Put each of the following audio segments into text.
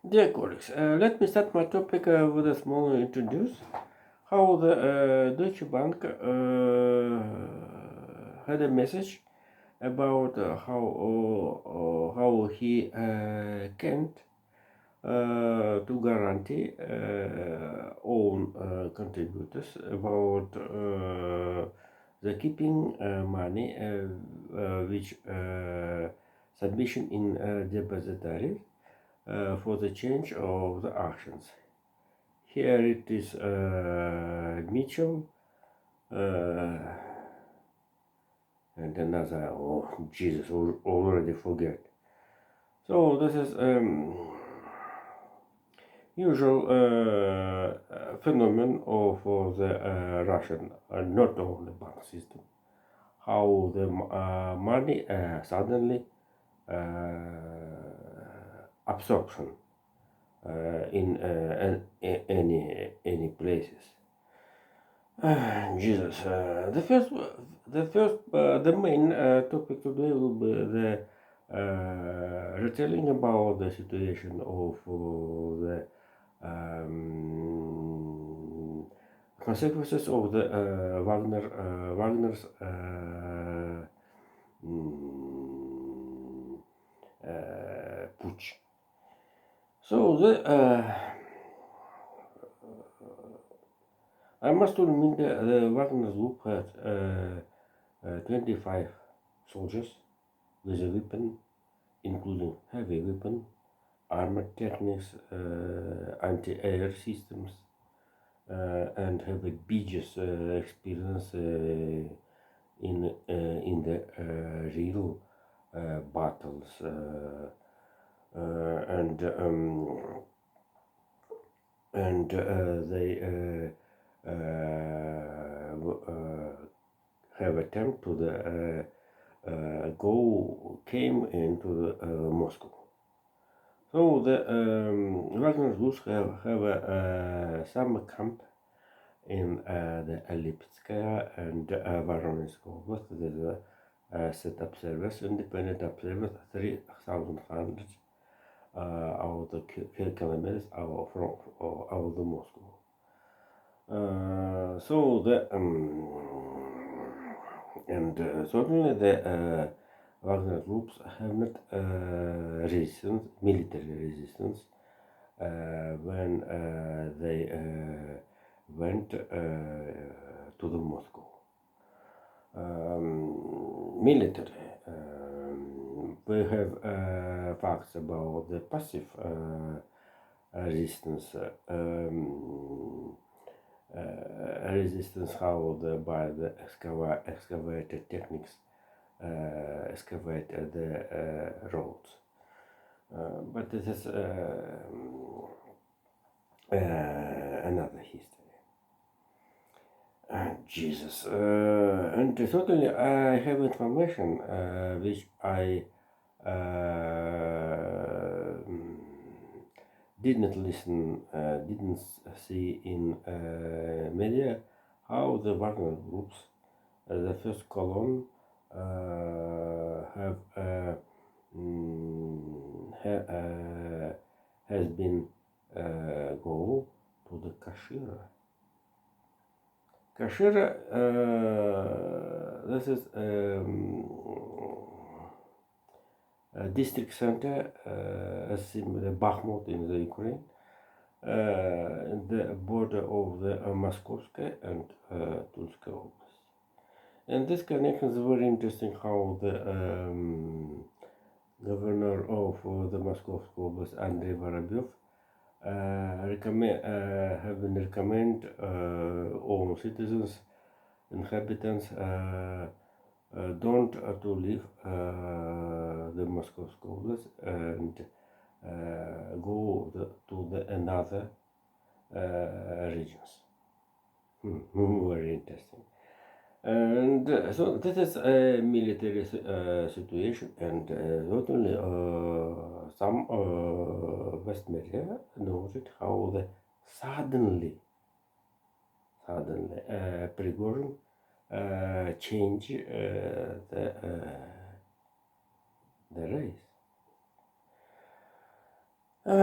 Dear colleagues, let me start my topic with a small introduce. How the Deutsche Bank had a message about how he can't to guarantee own contributors about the keeping money which submission in depository for the change of the actions. Here it is Mitchell and another, oh Jesus, already forget. So this is usual phenomenon of the Russian, not only bank system, how the money suddenly absorption in any places. Jesus, the main topic today will be the retelling about the situation of the consequences of the Wagner's putsch. So I must admit the Wagner group had 25 soldiers with a weapon, including heavy weapon, armored techniques, anti-air systems, and have a biggest experience in the real battles and they have attempt to the came into Moscow. So the Wagner Rus have a summer camp in the Lipetskaya and Voronezh Oblast. There's a set observers, independent observers, 3,100 out of the kilometers out of the Moscow. So the certainly the Wagner groups have not resistance, military resistance, when they went to the Moscow. Military. We have facts about the passive resistance. Resistance held by the excavator techniques excavate the roads. But this is another history. Jesus. And certainly I have information which I didn't listen, didn't see in media, how the Wagner groups, the first column, have has been go to the Kashira. Kashira, this is a district center, as in the Bakhmut in the Ukraine, the border of the Moskovska and Tulska Oblast. And this connection is very interesting, how the governor of the Moskovska Oblast, Andrei Vorobyov, have been recommend all citizens, inhabitants, don't to leave the Moskovska Oblast and go to the another regions. Very interesting. And so this is a military situation, and not only some West media noted how the suddenly Prigozhin change the race. I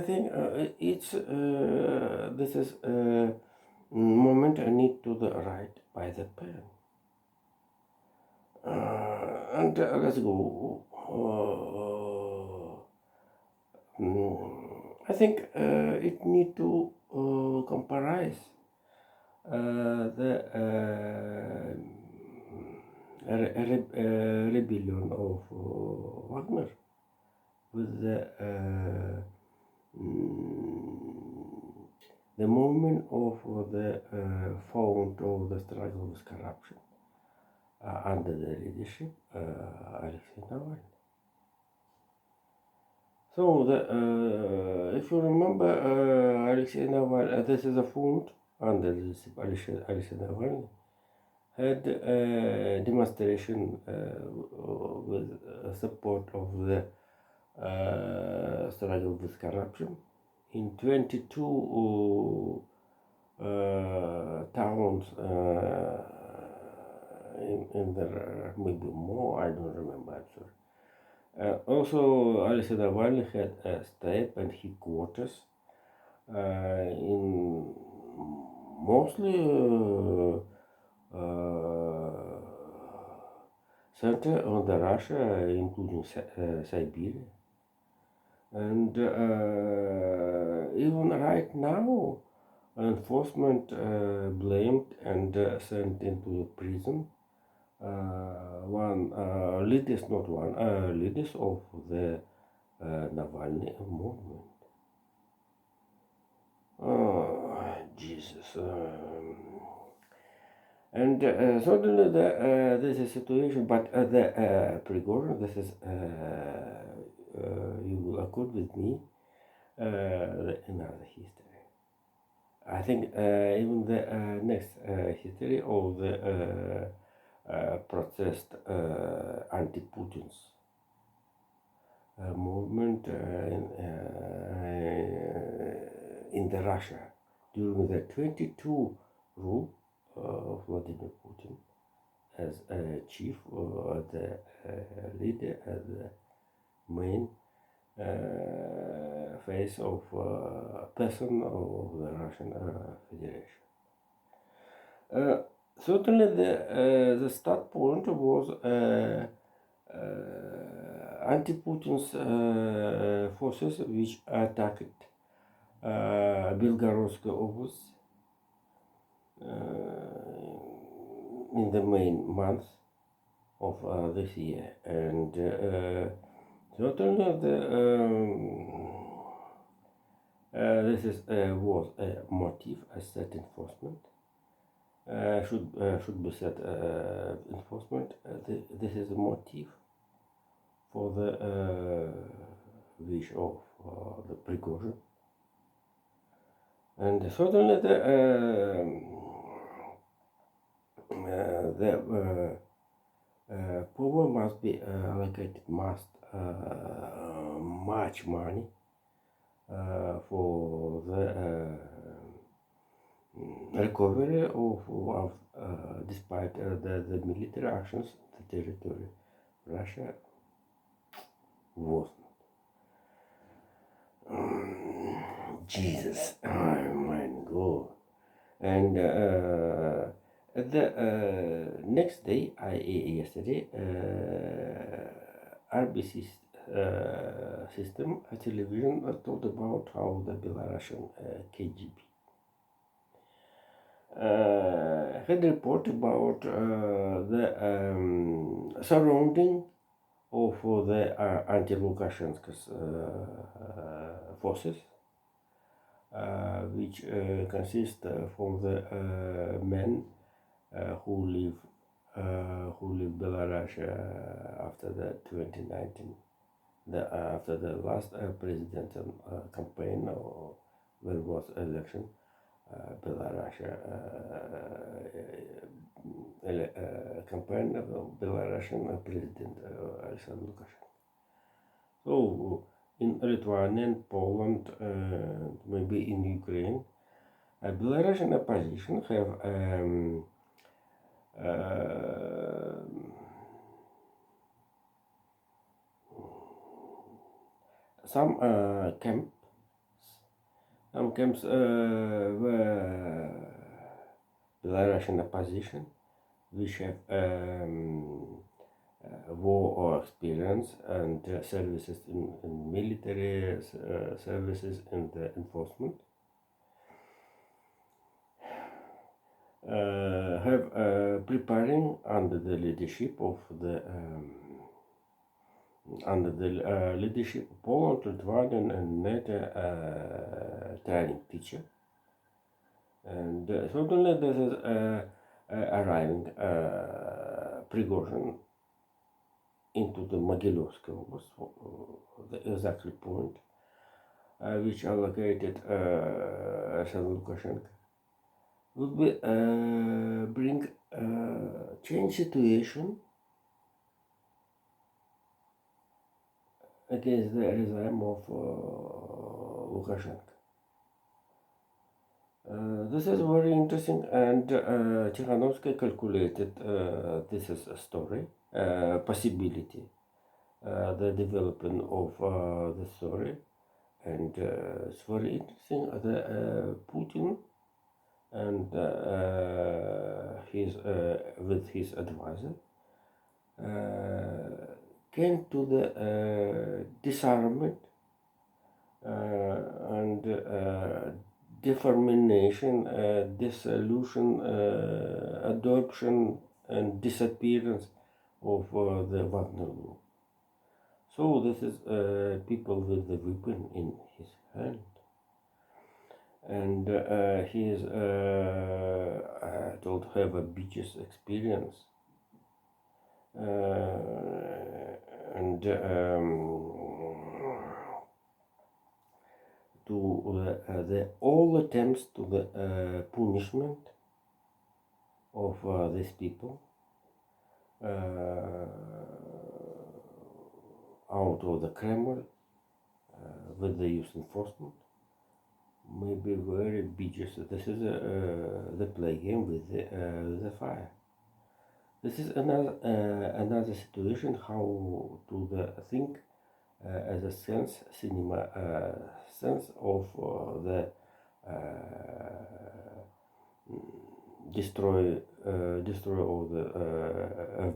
think it's this is moment I need to the right by the pen. And let's go. I think it need to comprise the rebellion of Wagner with the movement of the fount of the struggle with corruption under the leadership Alexei Navalny. So, if you remember, Alexei Navalny, this is a fount under the leadership Alexei Navalny, had a demonstration with support of the struggle with corruption in 22 towns in the maybe more, I don't remember actually. Also, Alexei Navalny had a state and headquarters in mostly center on the Russia, including Siberia. And even right now, enforcement blamed and sent into prison leaders of the Navalny movement. Oh, Jesus. And suddenly this is a situation, but the Prigozhin, this is, you will accord with me, another history. I think even the next history of the protest anti-Putin's movement in the Russia during the 22 rule of Vladimir Putin as a chief or the leader, as the main face of person of the Russian Federation. Certainly, the start point was anti-Putin's forces which attacked Belgorod Oblast in the main months of this year, and certainly this was a motive, a set enforcement. Should be set enforcement. This is a motive for the wish of the Prigozhin, and certainly the power must be allocated much money for the recovery of despite the military actions, the territory Russia was Jesus, oh my God. And the next day, yesterday, RBC system, television told about how the Belarusian KGB had reported about the surrounding of the anti-Lukashenko's forces, which consist from the men who leave Belarus after the 2019, after the last presidential campaign, or when was election, Belarus campaign of Belarusian President Alexander Lukashenko. So in Lithuania, Poland, maybe in Ukraine, Belarusian opposition have some camps were Belarusian opposition, which have war experience and services in military services and enforcement. Have preparing under the leadership of the leadership of Poland, Lithuanian, and NATO training teacher, and certainly this is arriving Prigozhin into the Mogilovsky Oblast, the exactly point which are located Alexander Lukashenko, would be bring change situation against the regime of Lukashenko. This is very interesting, and Tikhanovsky calculated this is a story, possibility, the development of the story, and it's very interesting. The Putin and his with his advisor came to the disarmament and determination, dissolution, adoption, and disappearance of the Wagner Group. So this is people with the weapon in his hand, and he is told to have a beaches experience, and to the all attempts to the punishment of these people out of the Kremlin with the youth enforcement may be very beaches. This is the play game with the fire. This is another situation how to the think as a sense cinema sense of the destroy all the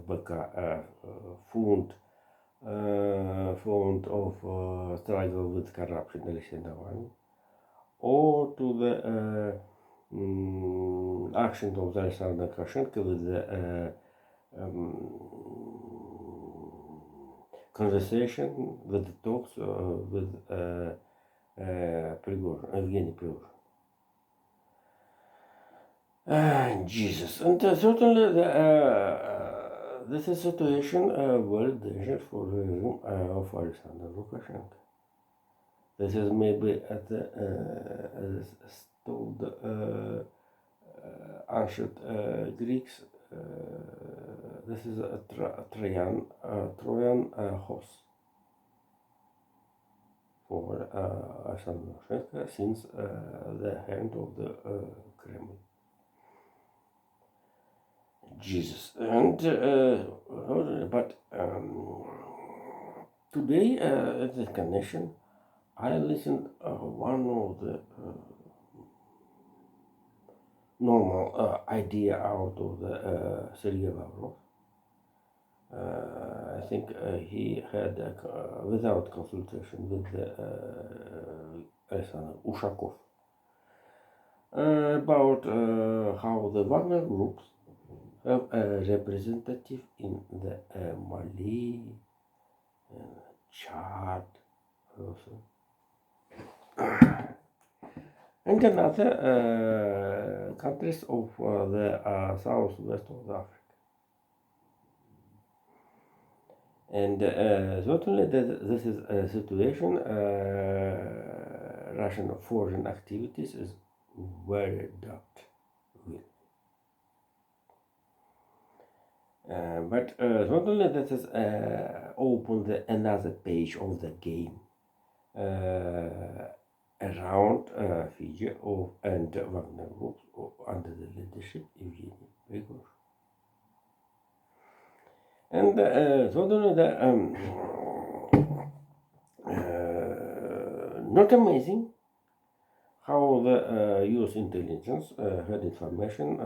FBK fund of struggle with corruption, Alexei Navalny, or to the action of Alexander Lukashenko with the conversation, with the talks with Prigozhin, Evgeny Prigozhin. Jesus, and certainly this is a situation very dangerous for the regime of Alexander Lukashenko. This is maybe at the as told ancient Greeks. This is a Trojan horse for Alexander Lukashenko since the hand of the Kremlin. Jesus, and but today at the connection, I listened one of the normal idea out of the Sergei Lavrov. I think he had without consultation with Alexander Ushakov about how the Wagner groups have a representative in the Mali, Chad, also, and another countries of the southwest of Africa. And certainly this is a situation, Russian foreign activities is very doubt. But certainly that is open another page of the game around Fiji and Wagner Group under the leadership of Evgeny Prigozhin. And certainly not amazing how the US intelligence had information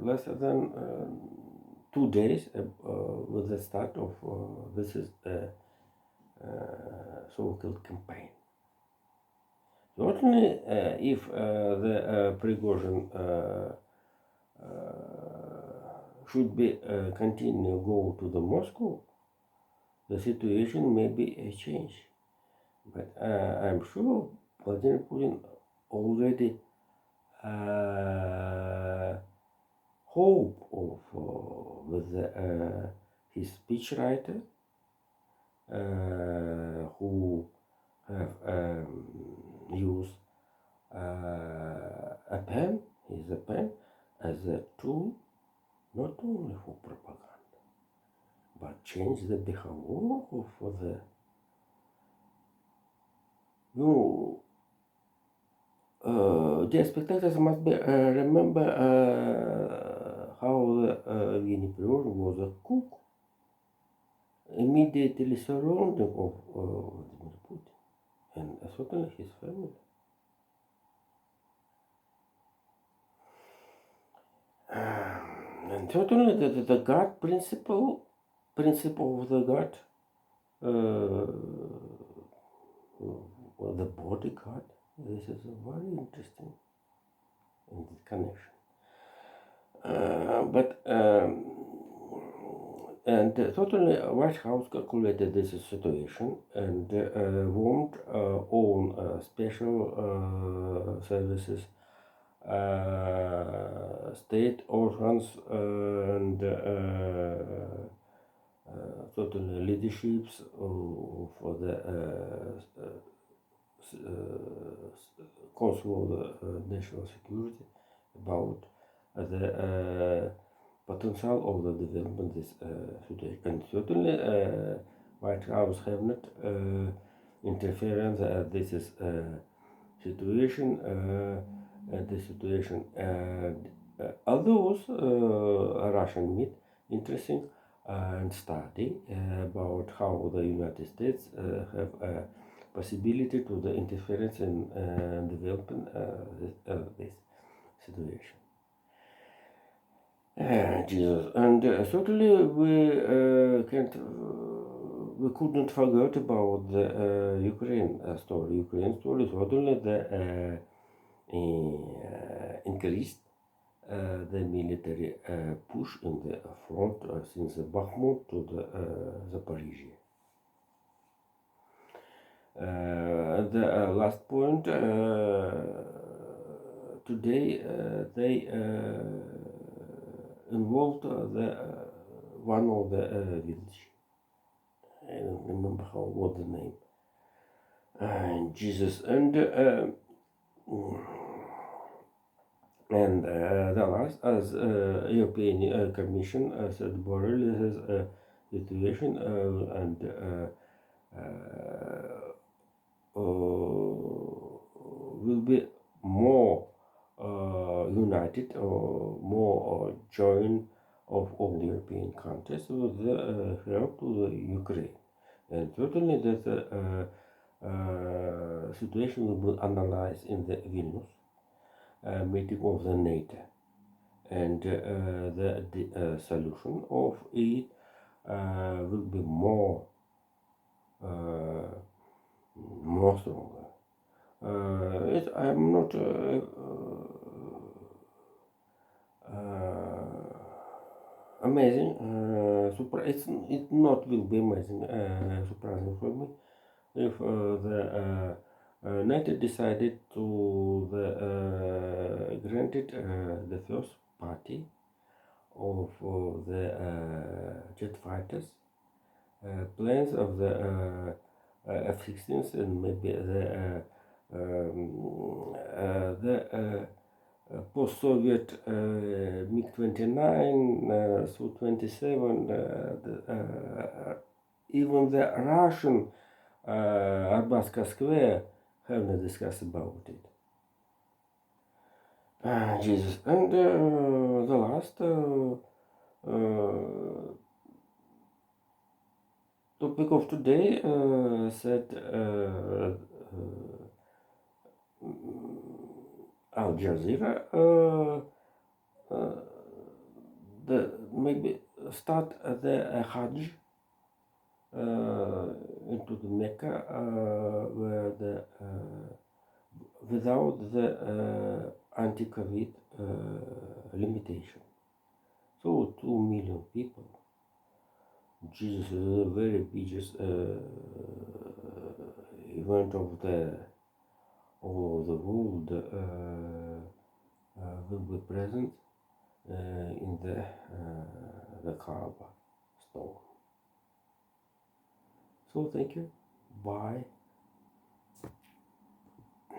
less than 2 days with the start of this is so-called campaign. Certainly, if the Prigozhin should be continue go to the Moscow, the situation may be a change. But I'm sure Vladimir Putin already hope of with his speechwriter who have used a pen, a pen as a tool not only for propaganda, but change the behavior of the dear spectators must be remember how Evgeny Prigozhin was a cook immediately surrounding of Vladimir Putin and certainly his family. And certainly the God principle of the God, the body God, this is a very interesting connection. And certainly White House calculated this situation and warned on special services, state organs, and certainly leaderships for the Council of National Security about the potential of the development this situation. And certainly White House have not interference this is situation the situation although Russian meet interesting and study about how the United States have a possibility to the interference in development this situation. Jesus, and certainly we couldn't forget about the Ukraine story. Ukraine story certainly the increased the military push in the front since the Bakhmut to the Zaporizhia. The last point today they involved the one of the village. I don't remember what the name. Jesus and the last, as European Commission said, Borrell has a situation and will be more united or more joined of all the European countries with the help to the Ukraine. And certainly that situation will be analyzed in the Vilnius meeting of the NATO, and the solution of it will be more stronger. I'm not amazing. It not will be amazing. Surprising for me if the NATO decided to granted the first party of the jet fighters plans of the F-16s and maybe the post-Soviet MiG-29, Su-27, even the Russian Arbatska Square have not discussed about it. Jesus. And the last Topic of today said Al Jazeera. The maybe start the Hajj into the Mecca where the without the anti-COVID limitation. So 2 million people. Jesus is a very biggest event of the all the world will be present in the Kaaba stone. So thank you. Bye.